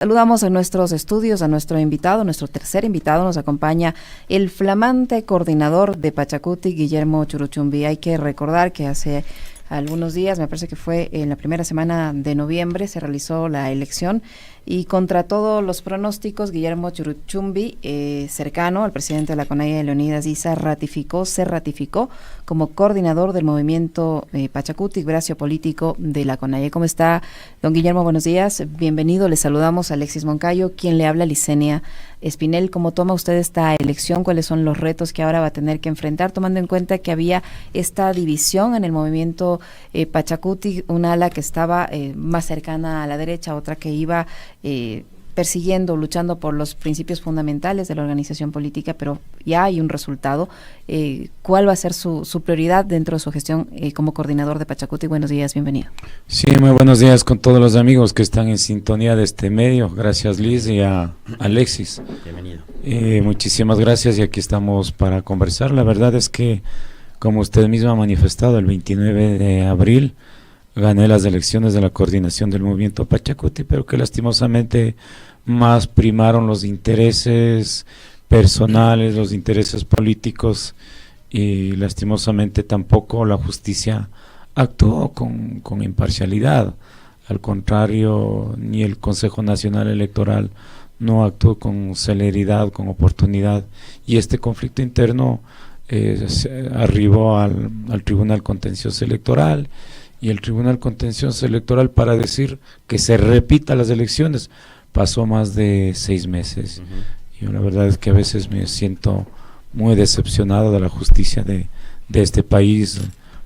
Saludamos en nuestros estudios a nuestro invitado, nuestro tercer invitado. Nos acompaña el flamante coordinador de Pachacuti, Guillermo Churuchumbi. Hay que recordar que hace algunos días, me parece que fue en la primera semana de noviembre, se realizó la elección y contra todos los pronósticos, Guillermo Churuchumbi, cercano al presidente de la CONAIE, Leonidas Issa, se ratificó como coordinador del movimiento Pachacuti, brazo político de la CONAIE. ¿Cómo está, don Guillermo? Buenos días, bienvenido. Le saludamos a Alexis Moncayo, quien le habla, Licenia Espinel. ¿Cómo toma usted esta elección? ¿Cuáles son los retos que ahora va a tener que enfrentar, tomando en cuenta que había esta división en el movimiento Pachacuti, una ala que estaba más cercana a la derecha, otra que iba persiguiendo, luchando por los principios fundamentales de la organización política, pero ya hay un resultado? ¿Cuál va a ser su prioridad dentro de su gestión como coordinador de Pachacuti? Buenos días, bienvenido. Sí, muy buenos días con todos los amigos que están en sintonía de este medio. Gracias, Liz, y a Alexis. Bienvenido. Muchísimas gracias, y aquí estamos para conversar. La verdad es que, como usted mismo ha manifestado, el 29 de abril gané las elecciones de la coordinación del movimiento Pachacuti, pero que lastimosamente más primaron los intereses personales, los intereses políticos, y lastimosamente tampoco la justicia actuó con imparcialidad. Al contrario, ni el Consejo Nacional Electoral no actuó con celeridad, con oportunidad, y este conflicto interno arribó al Tribunal Contencioso Electoral, y el Tribunal Contencioso Electoral, para decir que se repita las elecciones, pasó más de 6 meses. Yo la verdad es que a veces me siento muy decepcionado de la justicia de este país,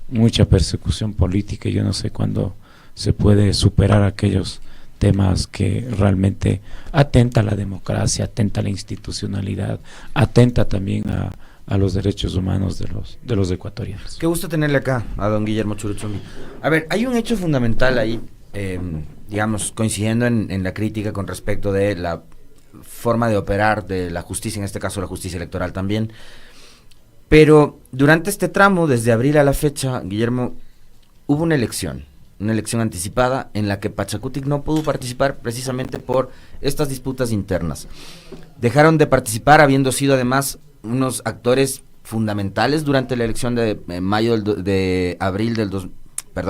mucha persecución política, y yo no sé cuándo se puede superar aquellos temas que realmente atenta a la democracia, atenta a la institucionalidad, atenta también a los derechos humanos de los ecuatorianos. Qué gusto tenerle acá a don Guillermo Churuchumbi. A ver, hay un hecho fundamental ahí, digamos, coincidiendo en la crítica con respecto de la forma de operar de la justicia, en este caso la justicia electoral también, pero durante este tramo, desde abril a la fecha, Guillermo, hubo una elección anticipada en la que Pachacuti no pudo participar precisamente por estas disputas internas. Dejaron de participar habiendo sido además unos actores fundamentales durante la elección de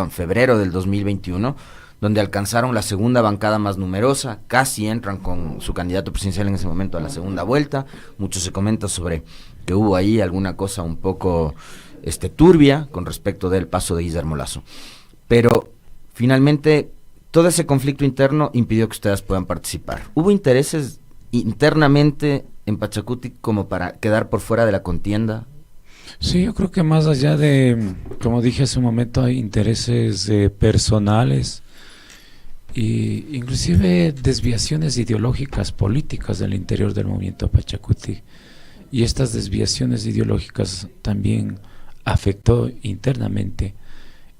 febrero del 2021, donde alcanzaron la segunda bancada más numerosa, casi entran con su candidato presidencial en ese momento a la segunda vuelta. Mucho se comenta sobre que hubo ahí alguna cosa un poco turbia con respecto del paso de Guillermo Lasso, pero finalmente todo ese conflicto interno impidió que ustedes puedan participar. ¿Hubo intereses internamente en Pachacuti como para quedar por fuera de la contienda? Sí, yo creo que más allá de, como dije hace un momento, hay intereses personales e inclusive desviaciones ideológicas políticas del interior del movimiento Pachacuti, y estas desviaciones ideológicas también afectó internamente.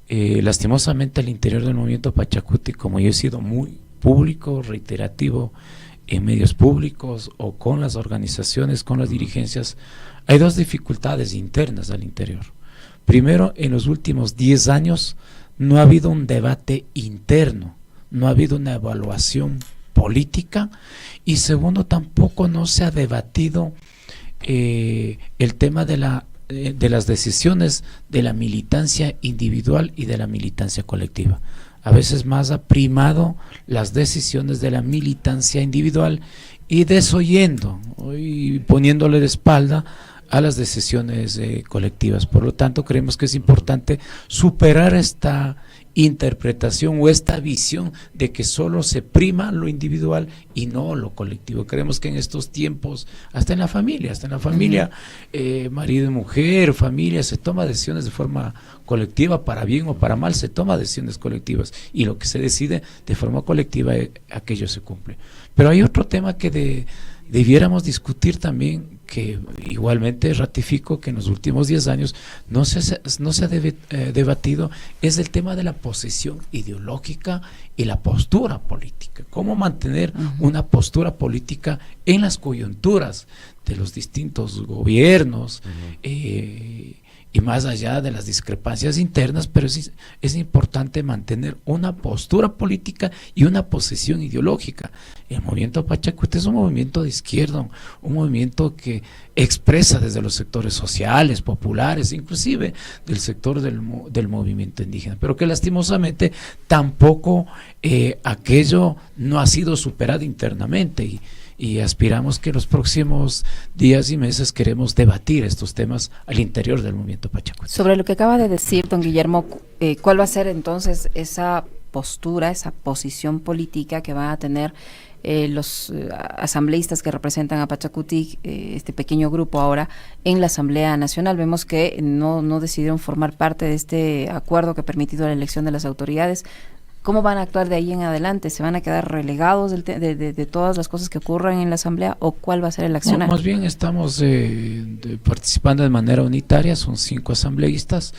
Lastimosamente al interior del movimiento Pachacuti, como yo he sido muy público, reiterativo, en medios públicos o con las organizaciones, con las dirigencias, hay dos dificultades internas al interior. Primero, en los últimos 10 años no ha habido un debate interno, no ha habido una evaluación política, y segundo, tampoco no se ha debatido el tema de las decisiones de la militancia individual y de la militancia colectiva. A veces más ha primado las decisiones de la militancia individual y desoyendo y poniéndole de espalda a las decisiones colectivas. Por lo tanto, creemos que es importante superar esta interpretación o esta visión de que solo se prima lo individual y no lo colectivo. Creemos que en estos tiempos, hasta en la familia, marido y mujer, familia, se toma decisiones de forma colectiva, para bien o para mal, se toma decisiones colectivas, y lo que se decide de forma colectiva, aquello se cumple. Pero hay otro tema que debiéramos discutir también, que igualmente ratifico que en los últimos 10 años no se ha debatido, es el tema de la posición ideológica y la postura política. Cómo mantener una postura política en las coyunturas de los distintos gobiernos, y más allá de las discrepancias internas, pero es importante mantener una postura política y una posición ideológica. El movimiento Pachacuti es un movimiento de izquierda, un movimiento que expresa desde los sectores sociales, populares, inclusive del sector del movimiento indígena, pero que lastimosamente tampoco aquello no ha sido superado internamente, y aspiramos que en los próximos días y meses queremos debatir estos temas al interior del movimiento Pachacuti. Sobre lo que acaba de decir don Guillermo, ¿cuál va a ser entonces esa postura, esa posición política que van a tener los asambleístas que representan a Pachacuti, este pequeño grupo ahora, en la Asamblea Nacional? Vemos que no decidieron formar parte de este acuerdo que ha permitido la elección de las autoridades. ¿Cómo van a actuar de ahí en adelante? ¿Se van a quedar relegados de todas las cosas que ocurran en la Asamblea, o cuál va a ser el accionar? No, más bien estamos participando de manera unitaria, son 5 asambleístas,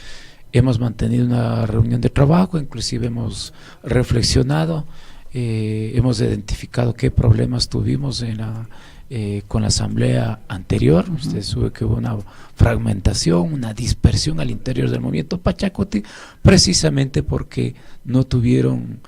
hemos mantenido una reunión de trabajo, inclusive hemos reflexionado, hemos identificado qué problemas tuvimos con la asamblea anterior. Usted sabe que hubo una fragmentación, una dispersión al interior del movimiento Pachacuti, precisamente porque no tuvieron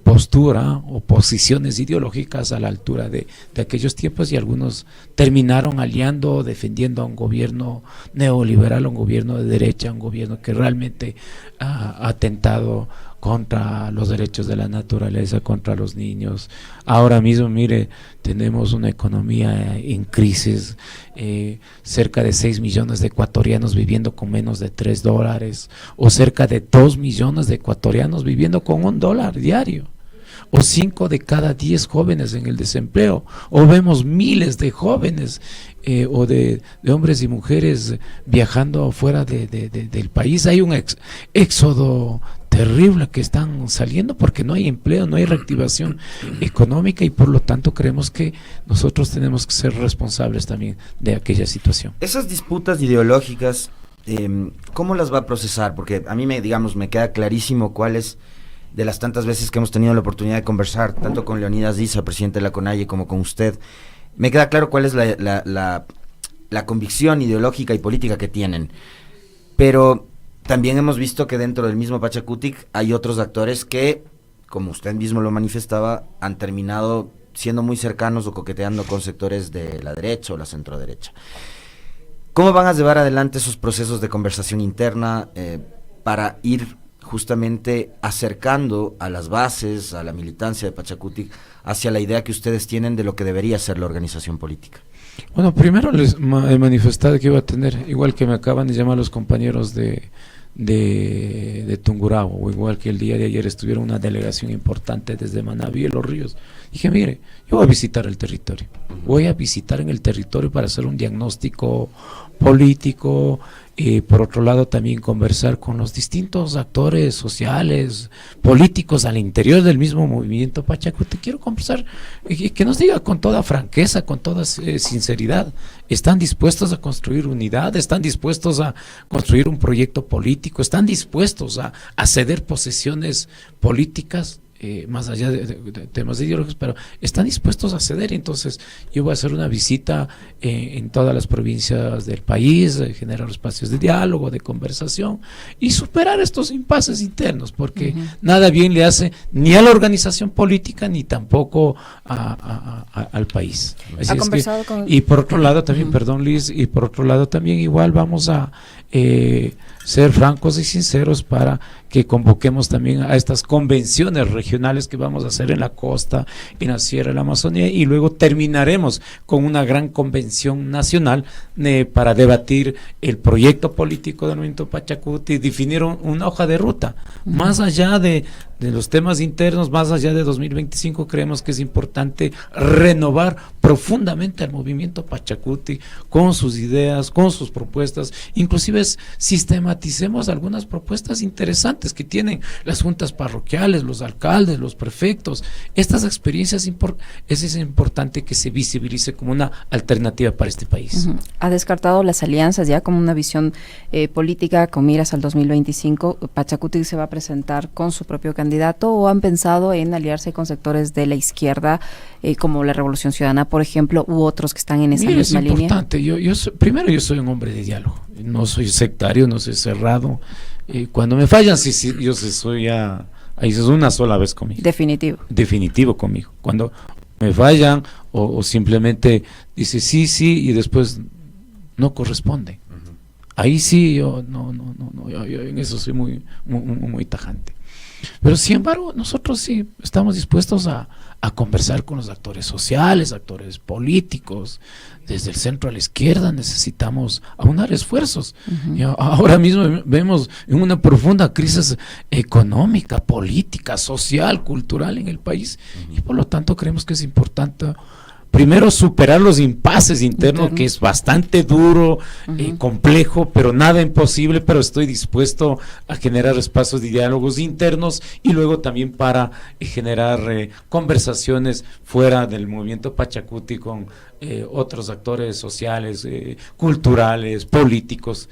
postura o posiciones ideológicas a la altura de aquellos tiempos, y algunos terminaron aliando, defendiendo a un gobierno neoliberal, a un gobierno de derecha, a un gobierno que realmente ha atentado contra los derechos de la naturaleza, contra los niños. Ahora mismo, mire, tenemos una economía en crisis, cerca de 6 millones de ecuatorianos viviendo con menos de $3, o cerca de 2 millones de ecuatorianos viviendo con $1 diario, o 5 de cada 10 jóvenes en el desempleo, o vemos miles de jóvenes o de hombres y mujeres viajando fuera del país. Hay un éxodo terrible, que están saliendo porque no hay empleo, no hay reactivación económica, y por lo tanto creemos que nosotros tenemos que ser responsables también de aquella situación. Esas disputas ideológicas, ¿cómo las va a procesar? Porque a mí me queda clarísimo cuáles, de las tantas veces que hemos tenido la oportunidad de conversar, tanto con Leonidas Diza, presidente de la CONAIE, como con usted, me queda claro cuál es la convicción ideológica y política que tienen. Pero también hemos visto que dentro del mismo Pachacuti hay otros actores que, como usted mismo lo manifestaba, han terminado siendo muy cercanos o coqueteando con sectores de la derecha o la centroderecha. ¿Cómo van a llevar adelante esos procesos de conversación interna para ir justamente acercando a las bases, a la militancia de Pachacuti, hacia la idea que ustedes tienen de lo que debería ser la organización política? Bueno, primero les he manifestado que iba a tener, igual que me acaban de llamar los compañeros de Tungurahua, o igual que el día de ayer estuvieron una delegación importante desde Manabí y Los Ríos. Dije, mire, yo voy a visitar el territorio, voy a visitar en el territorio para hacer un diagnóstico político, y por otro lado también conversar con los distintos actores sociales, políticos al interior del mismo movimiento Pachacuti. Quiero conversar, que nos diga con toda franqueza, con toda sinceridad, ¿están dispuestos a construir unidad? ¿Están dispuestos a construir un proyecto político? ¿Están dispuestos a ceder posesiones políticas? Más allá de temas ideológicos, pero están dispuestos a ceder. Entonces yo voy a hacer una visita en todas las provincias del país, generar espacios de diálogo, de conversación, y superar estos impases internos, porque nada bien le hace ni a la organización política ni tampoco al país. Así es que, y por otro lado también, perdón Liz, y por otro lado también igual vamos a ser francos y sinceros para que convoquemos también a estas convenciones regionales que vamos a hacer en la costa, en la Sierra de la Amazonía, y luego terminaremos con una gran convención nacional para debatir el proyecto político del movimiento Pachacuti y definir una hoja de ruta. Más allá de los temas internos, más allá de 2025, creemos que es importante renovar profundamente al movimiento Pachacuti con sus ideas, con sus propuestas, inclusive sistematicemos algunas propuestas interesantes que tienen las juntas parroquiales, los alcaldes, los prefectos. Estas experiencias es importante que se visibilice como una alternativa para este país. ¿Ha descartado las alianzas ya como una visión política con miras al 2025? ¿Pachacuti se va a presentar con su propio candidato o han pensado en aliarse con sectores de la izquierda como la Revolución Ciudadana, por ejemplo, u otros que están en esa misma línea? Es importante. Primero, yo soy un hombre de diálogo. no soy sectario, no soy cerrado. Cuando me fallan, sí, yo sí soy ya, ahí es una sola vez conmigo. Definitivo conmigo. Cuando me fallan o simplemente dice sí y después no corresponde. Ahí sí yo yo en eso soy muy tajante. Pero sin embargo, nosotros sí estamos dispuestos a conversar con los actores sociales, actores políticos, desde el centro a la izquierda. Necesitamos aunar esfuerzos. Ahora mismo vemos en una profunda crisis económica, política, social, cultural en el país, y por lo tanto creemos que es importante primero superar los impases internos, que es bastante duro, complejo, pero nada imposible, pero estoy dispuesto a generar espacios de diálogos internos y luego también para generar conversaciones fuera del movimiento Pachacuti con otros actores sociales, culturales, políticos,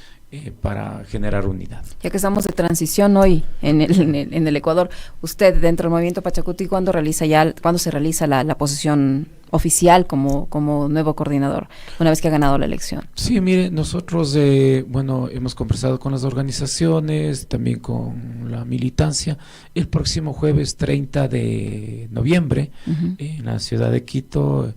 para generar unidad. Ya que estamos de transición hoy en el Ecuador, usted dentro del movimiento Pachacuti, ¿cuándo se realiza la posición oficial como nuevo coordinador, una vez que ha ganado la elección? Sí, mire, nosotros hemos conversado con las organizaciones, también con la militancia. El próximo jueves 30 de noviembre, en la ciudad de Quito,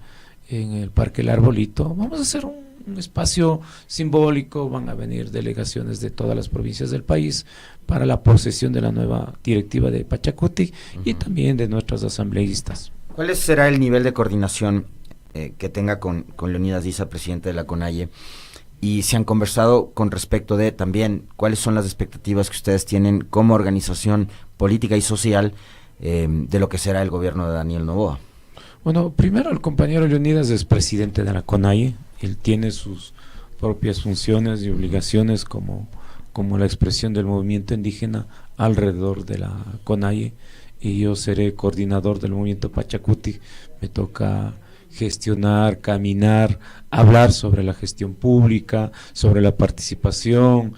en el Parque El Arbolito, vamos a hacer un espacio simbólico. Van a venir delegaciones de todas las provincias del país para la posesión de la nueva directiva de Pachacuti y también de nuestros asambleístas. ¿Cuál será el nivel de coordinación que tenga con Leonidas Diza, presidente de la CONAIE? Y se han conversado con respecto de también cuáles son las expectativas que ustedes tienen como organización política y social de lo que será el gobierno de Daniel Noboa. Bueno, primero el compañero Leonidas es presidente de la CONAIE. Él tiene sus propias funciones y obligaciones como la expresión del movimiento indígena alrededor de la CONAIE, y yo seré coordinador del movimiento Pachacuti. Me toca gestionar, caminar, hablar sobre la gestión pública, sobre la participación,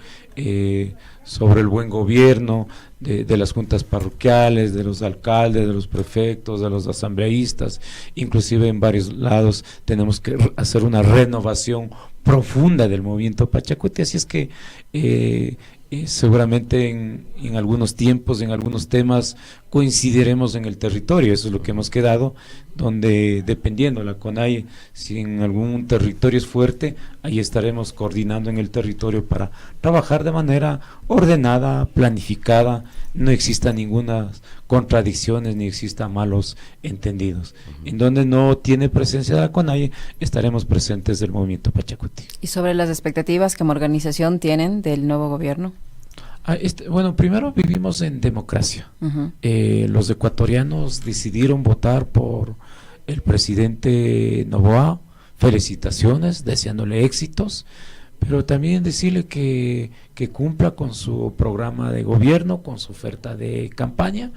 sobre el buen gobierno de las juntas parroquiales, de los alcaldes, de los prefectos, de los asambleístas. Inclusive en varios lados tenemos que hacer una renovación profunda del movimiento Pachacuti, así es que seguramente en algunos tiempos, en algunos temas coincidiremos en el territorio. Eso es lo que hemos quedado, donde dependiendo la CONAIE, si en algún territorio es fuerte, ahí estaremos coordinando en el territorio para trabajar de manera ordenada, planificada, no exista ninguna contradicciones ni exista malos entendidos. En donde no tiene presencia la CONAIE, estaremos presentes del movimiento Pachacuti. ¿Y sobre las expectativas que como organización tienen del nuevo gobierno? Bueno, primero vivimos en democracia. Los ecuatorianos decidieron votar por el presidente Noboa. Felicitaciones, deseándole éxitos, pero también decirle que cumpla con su programa de gobierno, con su oferta de campaña,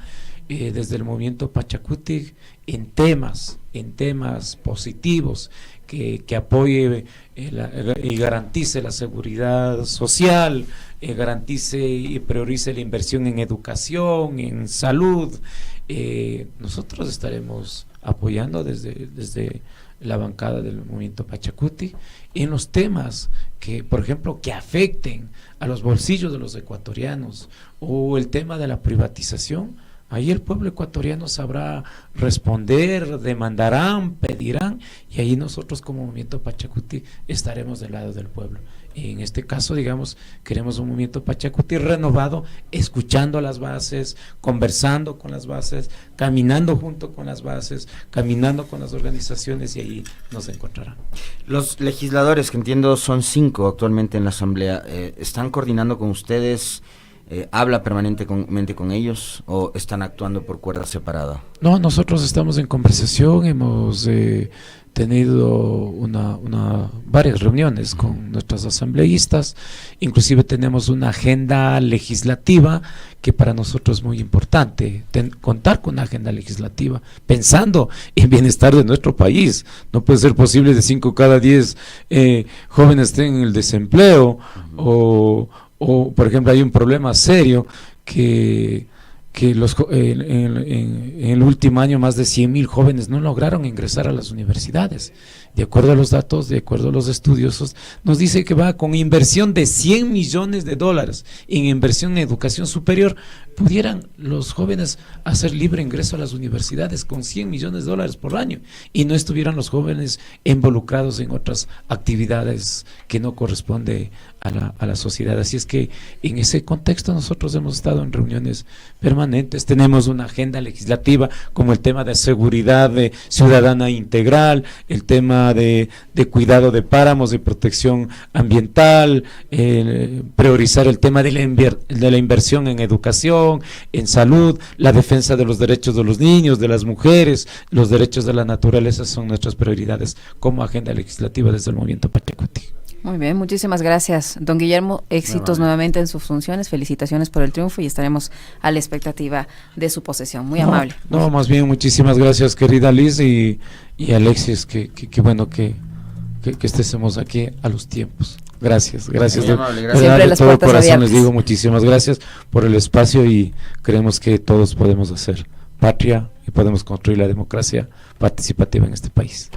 desde el movimiento Pachacuti, en temas positivos, que apoye y garantice la seguridad social, garantice y priorice la inversión en educación, en salud. Nosotros estaremos apoyando desde la bancada del movimiento Pachacuti en los temas que, por ejemplo, que afecten a los bolsillos de los ecuatorianos, o el tema de la privatización. Ahí el pueblo ecuatoriano sabrá responder, demandarán, pedirán, y ahí nosotros como movimiento Pachacuti estaremos del lado del pueblo. Y en este caso, digamos, queremos un movimiento Pachacuti renovado, escuchando a las bases, conversando con las bases, caminando junto con las bases, caminando con las organizaciones, y ahí nos encontrarán. Los legisladores, que entiendo son 5 actualmente en la Asamblea, ¿están coordinando con ustedes? ¿Habla permanentemente con ellos o están actuando por cuerda separada? No, nosotros estamos en conversación, hemos tenido varias reuniones con nuestros asambleístas, inclusive tenemos una agenda legislativa que para nosotros es muy importante, contar con una agenda legislativa, pensando en bienestar de nuestro país. No puede ser posible de 5 cada 10 jóvenes estén en el desempleo, o por ejemplo hay un problema serio que que en el último año más de 100.000 jóvenes no lograron ingresar a las universidades. De acuerdo a los datos, de acuerdo a los estudiosos, nos dice que va con inversión de $100 millones en inversión en educación superior, pudieran los jóvenes hacer libre ingreso a las universidades con $100 millones por año y no estuvieran los jóvenes involucrados en otras actividades que no corresponde a la sociedad. Así es que en ese contexto nosotros hemos estado en reuniones permanentes, tenemos una agenda legislativa como el tema de seguridad ciudadana integral, el tema de cuidado de páramos, de protección ambiental, priorizar el tema de la inversión en educación, en salud, la defensa de los derechos de los niños, de las mujeres, los derechos de la naturaleza son nuestras prioridades como agenda legislativa desde el movimiento Pachacuti. Muy bien, muchísimas gracias, don Guillermo. Éxitos nuevamente en sus funciones, felicitaciones por el triunfo y estaremos a la expectativa de su posesión. Muy amable. No, más bien muchísimas gracias, querida Liz y Alexis, que bueno que estemos aquí a los tiempos. Gracias. Muy amable, gracias. Siempre las de todo puertas corazón abiertas. les digo muchísimas gracias por el espacio y creemos que todos podemos hacer patria y podemos construir la democracia participativa en este país.